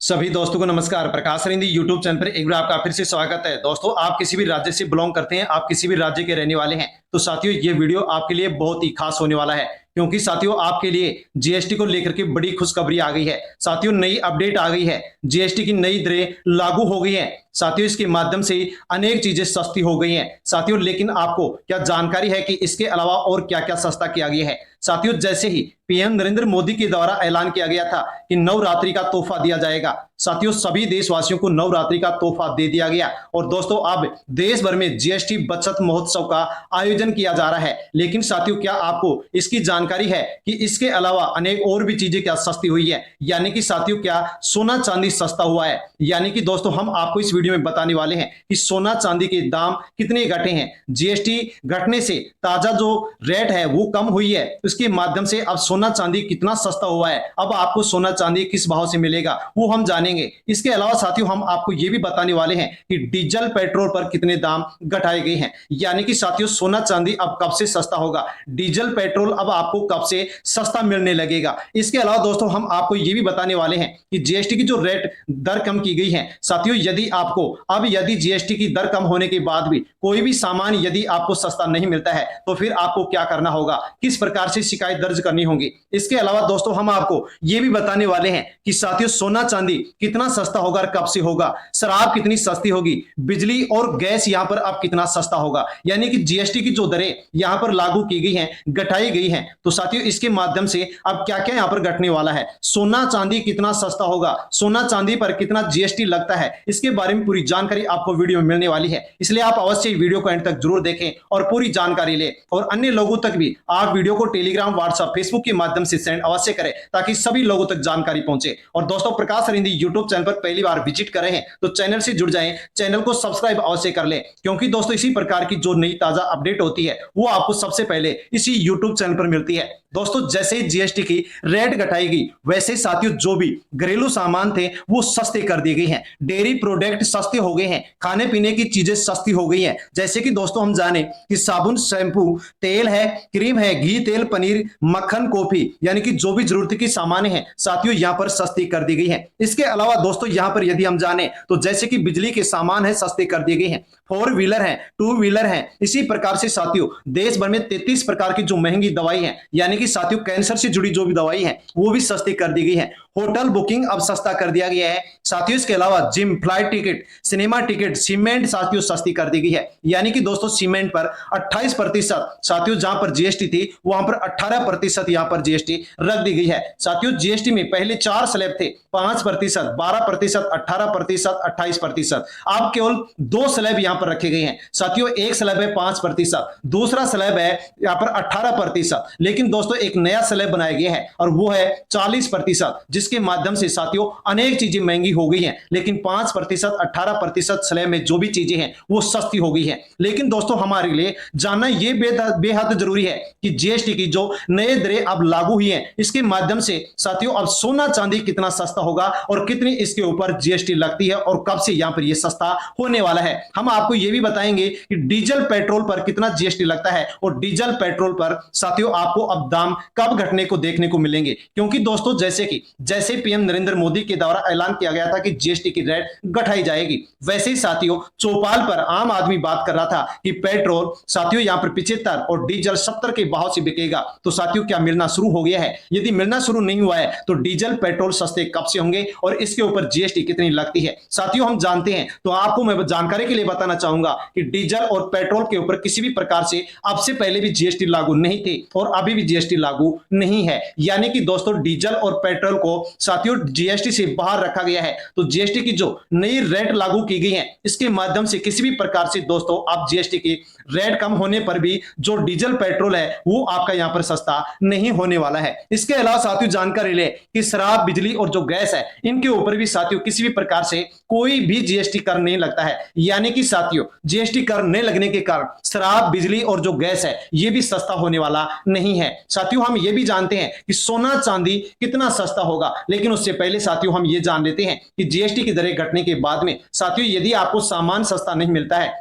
सभी दोस्तों को नमस्कार। प्रकाश रिंदी यूट्यूब चैनल पर एक बार आपका फिर से स्वागत है। दोस्तों, आप किसी भी राज्य से बिलोंग करते हैं, आप किसी भी राज्य के रहने वाले हैं, तो साथियों ये वीडियो आपके लिए बहुत ही खास होने वाला है, क्योंकि साथियों आपके लिए जीएसटी को लेकर के बड़ी खुशखबरी आ गई है। साथियों नई अपडेट आ गई है, जीएसटी की नई दरें लागू हो गई हैं। साथियों इसके माध्यम से अनेक चीजें सस्ती हो गई हैं। साथियों लेकिन आपको क्या जानकारी है कि इसके अलावा और क्या क्या सस्ता किया गया है। साथियों जैसे ही पीएम नरेंद्र मोदी के द्वारा ऐलान किया गया था कि नवरात्रि का तोहफा दिया जाएगा, साथियों सभी देशवासियों को नवरात्रि का तोहफा दे दिया गया। और दोस्तों अब देश भर में जीएसटी बचत महोत्सव का आयोजन किया जा रहा है। लेकिन साथियों क्या आपको इसकी जानकारी है कि इसके अलावा अनेक और भी चीजें क्या सस्ती हुई है, यानी कि साथियों क्या सोना चांदी सस्ता हुआ है। यानी कि दोस्तों हम आपको इस वीडियो में बताने वाले हैं कि सोना चांदी के दाम कितने घटे हैं। जीएसटी घटने से ताजा जो रेट है वो कम हुई है, उसके माध्यम से अब सोना चांदी कितना सस्ता हुआ है। अब आपको सोना चांदी किस भाव से मिलेगा वो हम जानेंगे। इसके अलावा साथियों हम आपको ये भी बताने वाले हैं कि डीजल पेट्रोल पर कितने दाम घटाए गए हैं। यानी कि साथियों सोना चांदी अब कब से सस्ता होगा, डीजल पेट्रोल अब आपको कब से सस्ता मिलने लगेगा। इसके अलावा दोस्तों हम आपको ये भी बताने वाले हैं कि जीएसटी की जो रेट दर कम की गई है। साथियों यदि आपको यदि जीएसटी की दर कम होने के बाद भी कोई भी सामान यदि आपको सस्ता नहीं मिलता है तो फिर आपको क्या करना होगा, किस प्रकार से शिकायत दर्ज करनी होगी। इसके अलावा दोस्तों हम आपको यह भी बताने वाले हैं कि साथियों सोना चांदी कितना सस्ता होगा और कब से होगा, शराब कितनी सस्ती होगी, बिजली और गैस यहां पर अब कितना सस्ता होगा। यानी कि जीएसटी की जो दरें यहां पर लागू की गई हैं, घटाई गई हैं, तो साथियों इसके माध्यम से अब क्या क्या यहां पर घटने वाला है, सोना चांदी कितना सस्ता होगा, सोना चांदी पर कितना जीएसटी लगता है, इसके बारे में पूरी जानकारी आपको वीडियो में मिलने वाली है। इसलिए आप अवश्य वीडियो को एंड तक जरूर देखें और पूरी जानकारी लें, और अन्य लोगों तक भी आप वीडियो को टेलीग्राम, व्हाट्सएप, फेसबुक के माध्यम से सेंड अवश्य करें ताकि सभी लोगों तक जानकारी पहुंचे। और दोस्तों प्रकाश रिंदी यूट्यूब चैनल पर पहली बार विजिट कर रहे हैं तो चैनल से जुड़ जाएं, चैनल को सब्सक्राइब अवश्य कर लें, क्योंकि दोस्तों इसी प्रकार की जो नई ताजा अपडेट होती है वो आपको सबसे पहले इसी यूट्यूब चैनल पर मिलती है। दोस्तों जैसे ही जीएसटी की रेट घटाई गई वैसे साथियों जो भी घरेलू सामान थे वो सस्ते कर दिए गए हैं, डेयरी प्रोडक्ट सस्ते हो गए हैं, खाने पीने की चीजें सस्ती हो गई हैं। जैसे कि दोस्तों हम जाने कि साबुन, शैंपू, तेल है, क्रीम है, घी, तेल, पनीर, मक्खन, कॉफी, यानी कि जो भी जरूरत की सामानें हैं साथियों यहां पर सस्ती कर दी गई हैं। इसके अलावा दोस्तों यहां पर यदि हम जाने तो जैसे कि बिजली के सामान है सस्ते कर दिए गए हैं, फोर व्हीलर है, टू व्हीलर है। इसी प्रकार से साथियों देश भर में 33 प्रकार की जो महंगी दवाई है, यानी कि साथियों कैंसर से जुड़ी जो भी दवाई है वो भी सस्ती कर दी गई है। होटल बुकिंग अब सस्ता कर दिया गया है। साथियों इसके अलावा gym, flight ticket, cinema ticket, cement साथियों सस्ती कर दी गई है। यानी कि दोस्तों सीमेंट पर 28% साथियों जहां पर जीएसटी थी वहां पर 18% यहां पर जीएसटी रख दी गई है। साथियों जीएसटी में पहले 4 स्लैब थे, 5%, 12%, 18%, 28%। अब केवल 2 स्लैब यहां पर रखे गए हैं। साथियों एक स्लैब है 5%, दूसरा स्लैब है यहां पर 18%। लेकिन दोस्तों एक नया स्लैब बनाया गया है और वो है 40%, जिसके माध्यम से साथियों अनेक चीजें महंगी हो गई हैं, लेकिन 5%, 18% स्लैब में जो भी चीजें हैं वो सस्ती हो गई है। लेकिन दोस्तों हमारे लिए जानना यह बेहद जरूरी है कि जीएसटी की जो नए दरें अब लागू हुई हैं इसके माध्यम से साथियों अब सोना चांदी कितना सस्ता होगा और कितनी इसके ऊपर जीएसटी लगती है और कब से यहां पर यह सस्ता होने वाला है। हम आपको यह भी बताएंगे कि डीजल पेट्रोल पर कितना जीएसटी लगता है और डीजल पेट्रोल पर साथियों आपको अब दाम कब घटने को देखने को मिलेंगे। क्योंकि दोस्तों जैसे पीएम नरेंद्र मोदी के द्वारा ऐलान किया गया था कि जीएसटी की रेट घटाई जाएगी, वैसे ही साथियों चौपाल पर आम आदमी बात कर रहा था कि पेट्रोल साथियों यहां पर 75 और डीजल 70 के भाव से बिकेगा। तो साथियों क्या मिलना शुरू हो गया है? यदि मिलना शुरू नहीं हुआ है तो डीजल पेट्रोल सस्ते कब से होंगे और इसके ऊपर जीएसटी कितनी लगती है साथियों हम जानते हैं। तो आपको मैं जानकारी के लिए बताना चाहूंगा कि डीजल और पेट्रोल के ऊपर किसी भी प्रकार से अब से पहले भी जीएसटी लागू नहीं थे और अभी भी जीएसटी लागू नहीं है। यानी कि दोस्तों डीजल और पेट्रोल को साथियों जीएसटी से बाहर रखा गया है। तो जीएसटी की जो नई रेट लागू की गई है इसके माध्यम से किसी भी प्रकार से दोस्तों अब जीएसटी की रेट कम होने पर भी जो डीजल पेट्रोल है वो आपका यहां पर सस्ता नहीं होने वाला है। इसके अलावा साथियों जानकारी ले कि शराब, बिजली और जो गैस है इनके ऊपर भी साथियों किसी भी प्रकार से कोई भी जीएसटी कर नहीं लगता है। यानी कि साथियों जीएसटी कर नहीं लगने के कारण शराब, बिजली और जो गैस है ये भी सस्ता होने वाला नहीं है। साथियों हम ये भी जानते हैं कि सोना चांदी कितना सस्ता होगा, लेकिन उससे पहले साथियों हम ये जान लेते हैं कि जीएसटी की दरें घटने के बाद में साथियों यदि आपको सामान सस्ता नहीं मिलता है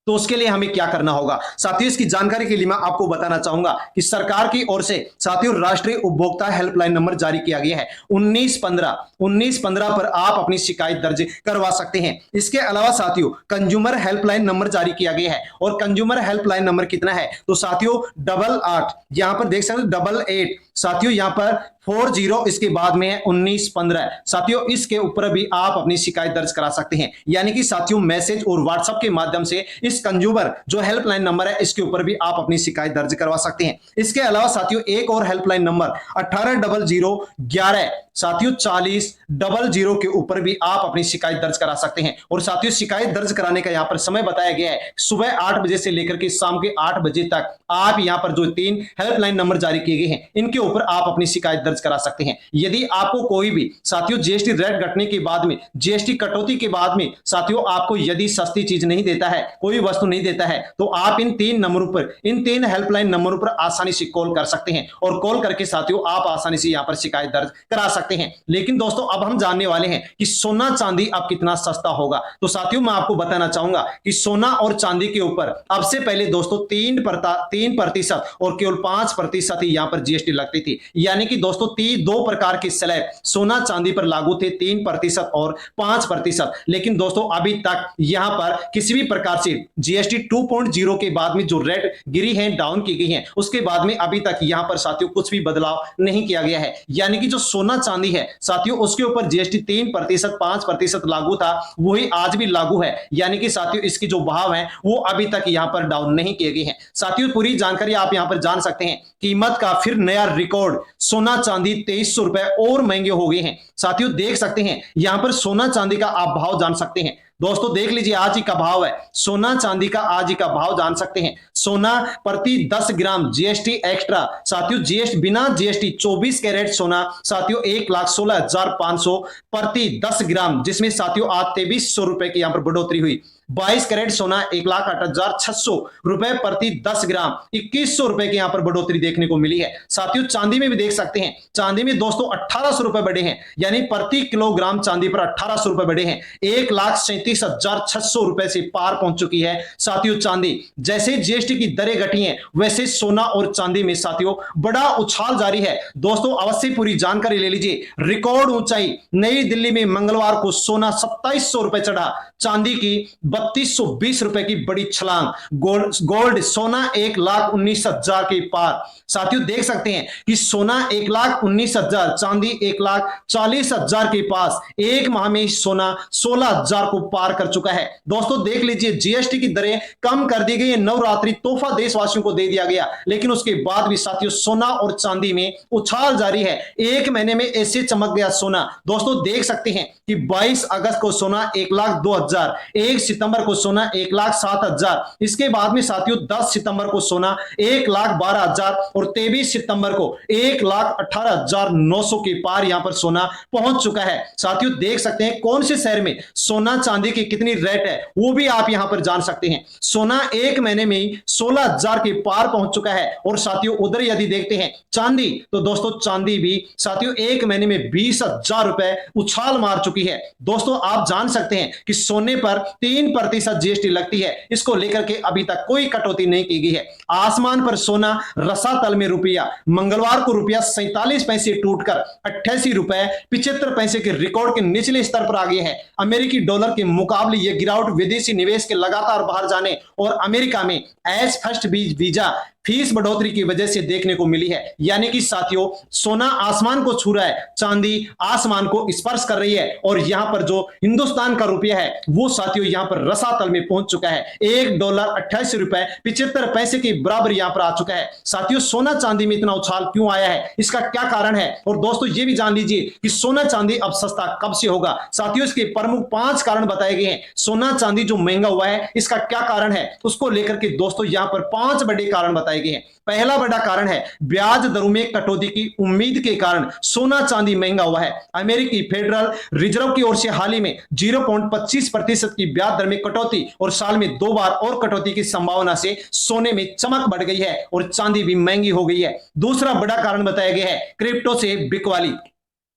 तो उसके लिए हमें क्या करना होगा साथियों, इसकी जानकारी के लिए मैं आपको बताना चाहूंगा कि सरकार की ओर से साथियों राष्ट्रीय उपभोक्ता हेल्पलाइन नंबर जारी किया गया है 1915 पर आप अपनी शिकायत दर्ज करवा सकते हैं। इसके अलावा साथियों कंज्यूमर हेल्पलाइन नंबर जारी किया गया है और कंज्यूमर हेल्पलाइन नंबर कितना है तो साथियों 88, यहां पर देख सकते हो 88 साथियों, यहां पर 40 इसके बाद में है 1915 साथियों, इसके ऊपर भी आप अपनी शिकायत दर्ज करा सकते हैं। यानी कि साथियों मैसेज और व्हाट्सएप के माध्यम से इस कंज्यूमर जो हेल्पलाइन नंबर है इसके ऊपर भी आप अपनी शिकायत दर्ज करवा सकते हैं। इसके अलावा साथियों एक और हेल्पलाइन नंबर 180011 साथियों 4000 के ऊपर भी आप अपनी शिकायत दर्ज करा सकते हैं। और साथियों शिकायत दर्ज कराने का यहां पर समय बताया गया है सुबह 8 बजे से लेकर के शाम के 8 बजे तक। आप यहां पर जो 3 हेल्पलाइन नंबर जारी किए गए हैं इनके ऊपर आप अपनी शिकायत दर्ज करा सकते हैं। यदि आपको कोई भी साथियों जीएसटी रेट घटने के बाद में, जीएसटी कटौती के बाद में साथियों आपको यदि सस्ती चीज नहीं देता है, कोई वस्तु नहीं देता है, तो आप इन 3 नंबरों पर, इन 3 हेल्पलाइन नंबरों पर आसानी से कॉल कर सकते हैं और कॉल करके साथियों आप आसानी से यहां पर शिकायत दर्ज करा सकते हैं। लेकिन दोस्तों अब हम जानने वाले हैं कि सोना चांदी अब कितना सस्ता होगा। तो साथियों मैं आपको बताना चाहूंगा कि सोना और चांदी के ऊपर अब से पहले दोस्तों 3% और केवल 5% ही यहां पर जीएसटी लगती थी। यानी कि दोस्तों 2 प्रकार के स्लैब सोना चांदी पर लागू थे, 3% और 5%। लेकिन दोस्तों अभी तक यहां पर किसी भी प्रकार से जीएसटी 2.0 के बाद में जो रेट गिरी है, डाउन की गई है, उसके बाद में अभी तक यहां पर साथियों कुछ भी बदलाव नहीं किया गया है। यानी कि जो सोना चांदी है साथियों उसके ऊपर जीएसटी 3% 5% लागू था, वही आज भी लागू है। यानी कि साथियों इसकी जो भाव है वो अभी तक यहां पर डाउन नहीं किए गए हैं। साथियों पूरी जानकारी आप यहां पर जान सकते हैं। कीमत का फिर नया रिकॉर्ड, सोना चांदी 2300 रुपए और महंगे हो गए हैं। साथियों देख सकते हैं यहां पर सोना चांदी का आप भाव जान सकते हैं। दोस्तों देख लीजिए आज ही का भाव है, सोना चांदी का आज ही का भाव जान सकते हैं। सोना प्रति 10 ग्राम जीएसटी एक्स्ट्रा साथियों, जीएसटी बिना जीएसटी 24 कैरेट सोना साथियों 1,16,500 प्रति 10 ग्राम, जिसमें साथियों आज 2300 रुपए की यहां पर बढ़ोतरी हुई। 22 कैरेट सोना 1,08,600 रुपए प्रति 10 ग्राम, 2100 रुपए की यहां पर बढ़ोतरी देखने को मिली है। साथियों चांदी में भी देख सकते हैं, चांदी में दोस्तों 1800 रुपए बढ़े हैं, यानी प्रति किलोग्राम चांदी पर 1800 रुपए बढ़े हैं। 1,37,600 रुपए से पार पहुंच चुकी है साथियों चांदी। जैसे जीएसटी की दरें घटी हैं वैसे सोना और चांदी में साथियों बड़ा उछाल जारी है। दोस्तों अवश्य पूरी जानकारी ले लीजिए। रिकॉर्ड ऊंचाई, नई दिल्ली में मंगलवार को सोना 2700 रुपए चढ़ा, चांदी की 3220 रुपए की बड़ी छलांग, गोल्ड सोना 1,19,000 के पार। साथियों देख सकते हैं कि सोना 1,19,000, चांदी 1,40,000 के पास। एक माह में सोना 16,000 को पार कर चुका है। दोस्तों देख लीजिए जीएसटी की दरें कम कर दी गई है, नवरात्रि तोहफा देशवासियों को दे दिया गया, लेकिन उसके बाद भी साथियों सोना और चांदी में उछाल जारी है। एक महीने में ऐसे चमक गया सोना। दोस्तों देख सकते हैं कि 22 अगस्त को सोना 1,02,000, 1 सितंबर को सोना 1,07,000, इसके बाद में साथियों 10 सितंबर को सोना 1,12,000 और 23 सितंबर को 1,18,900 के पार यहां पर सोना पहुंच चुका है। साथियों देख सकते हैं कौन से शहर में सोना चांदी की कितनी रेट है वो भी आप यहां पर जान सकते हैं। सोना एक महीने में 16,000 के पार पहुंच चुका है। और साथियों उधर यदि देखते हैं चांदी, तो दोस्तों चांदी भी साथियों एक महीने में 20,000 रुपए उछाल मार चुकी है। दोस्तों आप जान सकते हैं कि सोने पर 3% जीएसटी लगती है, इसको लेकर के अभी तक कोई कटौती नहीं की गई है। आसमान पर सोना रसातल में रुपया, मंगलवार को रुपया 47 पैसे टूटकर 88 रुपए 75 पैसे के रिकॉर्ड के निचले स्तर पर आ गया है। अमेरिकी डॉलर के मुकाबले यह गिरावट विदेशी निवेश के लगातार बाहर जाने और अमेरिका में एज फर्स्ट वीजा फीस बढ़ोतरी की वजह से देखने को मिली है। यानी कि साथियों सोना आसमान को छू रहा है, चांदी आसमान को स्पर्श कर रही है और यहां पर जो हिंदुस्तान का रुपया है वो साथियों यहां पर रसातल में पहुंच चुका है। $1.88 के बराबर यहां पर आ चुका है। साथियों सोना चांदी में इतना उछाल क्यों आया है, इसका क्या कारण है? और दोस्तों ये भी जान लीजिए कि सोना चांदी अब सस्ता कब से होगा। साथियों इसके प्रमुख 5 कारण बताए गए हैं। सोना चांदी जो महंगा हुआ है इसका क्या कारण है, उसको लेकर के दोस्तों यहां पर 5 बड़े कारण बताए गए हैं। पहला बड़ा कारण है ब्याज दरों में कटौती की उम्मीद के कारण सोना चांदी महंगा हुआ है। अमेरिकी फेडरल रिजर्व की ओर से हाल ही में 0.25% की ब्याज दर में कटौती और साल में 2 बार और कटौती की संभावना से सोने में चमक बढ़ गई है और चांदी भी महंगी हो गई है। दूसरा बड़ा कारण बताया गया है क्रिप्टो से बिकवाली।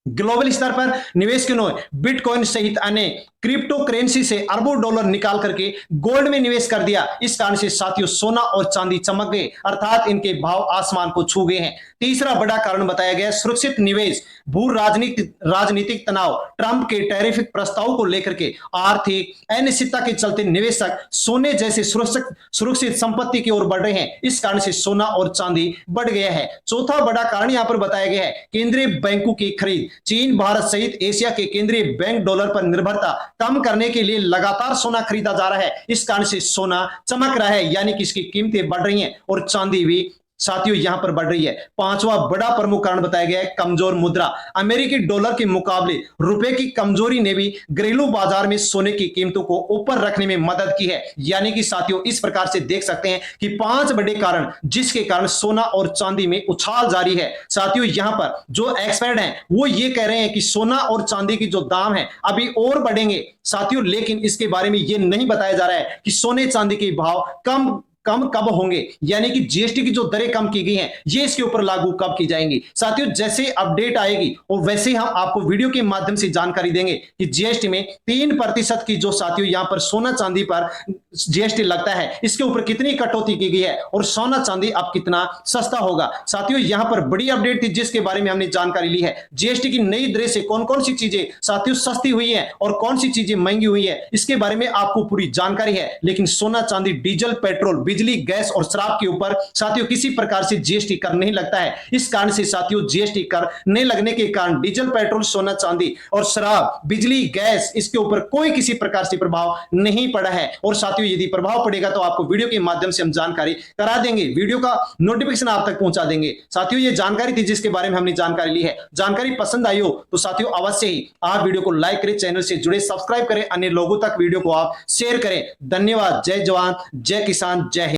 ग्लोबल स्तर पर निवेश के बिटकॉइन सहित अन्य क्रिप्टो करेंसी से अरबों डॉलर निकाल करके गोल्ड में निवेश कर दिया। इस कारण से साथियों सोना और चांदी चमक गए, अर्थात इनके भाव आसमान को छू गए हैं। तीसरा बड़ा कारण बताया गया सुरक्षित निवेश। भू राजनीतिक तनाव, ट्रंप के टैरिफ प्रस्ताव को लेकर के आर्थिक अनिश्चितता के चलते निवेशक सोने जैसे सुरक्षित संपत्ति की ओर बढ़ रहे हैं। इस कारण से सोना और चांदी बढ़ गया है। चौथा बड़ा कारण यहां पर बताया गया है केंद्रीय बैंकों की खरीद। चीन, भारत सहित एशिया के केंद्रीय बैंक डॉलर पर निर्भरता कम करने के लिए लगातार सोना खरीदा जा रहा है। इस कारण से सोना चमक रहा है, यानी कि इसकी कीमतें बढ़ रही हैं और चांदी भी साथियों यहां पर बढ़ रही है। पांचवा बड़ा प्रमुख कारण बताया गया है कमजोर मुद्रा। अमेरिकी डॉलर के मुकाबले रुपए की कमजोरी ने भी घरेलू बाजार में सोने की कीमतों को ऊपर रखने में मदद की है। यानी कि साथियों इस प्रकार से देख सकते हैं कि 5 बड़े कारण जिसके कारण सोना और चांदी में उछाल जारी है। साथियों यहां पर जो एक्सपर्ट हैं वो ये कह रहे हैं कि सोना और चांदी की जो दाम है अभी और बढ़ेंगे साथियों, लेकिन इसके बारे में ये नहीं बताया जा रहा है कि सोने चांदी के भाव कम कब होंगे, यानी कि जीएसटी की जो दरें कम की गई हैं ये इसके ऊपर लागू कब की जाएंगी। साथियों जैसे अपडेट आएगी और वैसे ही हम आपको वीडियो के माध्यम से जानकारी देंगे कि जीएसटी में 3% की जो साथियों यहां पर सोना चांदी पर जीएसटी लगता है इसके ऊपर कितनी कटौती की गई है और सोना चांदी अब कितना सस्ता होगा। साथियों यहां पर बड़ी अपडेट थी जिसके बारे में हमने जानकारी ली है। जीएसटी की नई दरें से कौन कौन सी चीजें साथियों सस्ती हुई है और कौन सी चीजें महंगी हुई है इसके बारे में आपको पूरी जानकारी है। लेकिन सोना चांदी, डीजल, पेट्रोल, बिजली, गैस और शराब के ऊपर साथियों किसी प्रकार से जीएसटी कर नहीं लगता है। इस कारण से साथियों जीएसटी कर नहीं लगने के कारण डीजल, पेट्रोल, सोना चांदी और शराब, बिजली, गैस इसके ऊपर कोई किसी प्रकार से प्रभाव नहीं पड़ा है। और साथियों यदि प्रभाव पड़ेगा तो आपको वीडियो के माध्यम से हम जानकारी करा देंगे, वीडियो का नोटिफिकेशन आप तक पहुंचा देंगे। साथियों ये जानकारी थी जिसके बारे में हमने जानकारी ली है। जानकारी पसंद आई हो तो साथियों अवश्य ही आप वीडियो को लाइक करें, चैनल से जुड़े, सब्सक्राइब करें, अन्य लोगों तक वीडियो को आप शेयर करें। धन्यवाद। जय जवान, जय किसान, जय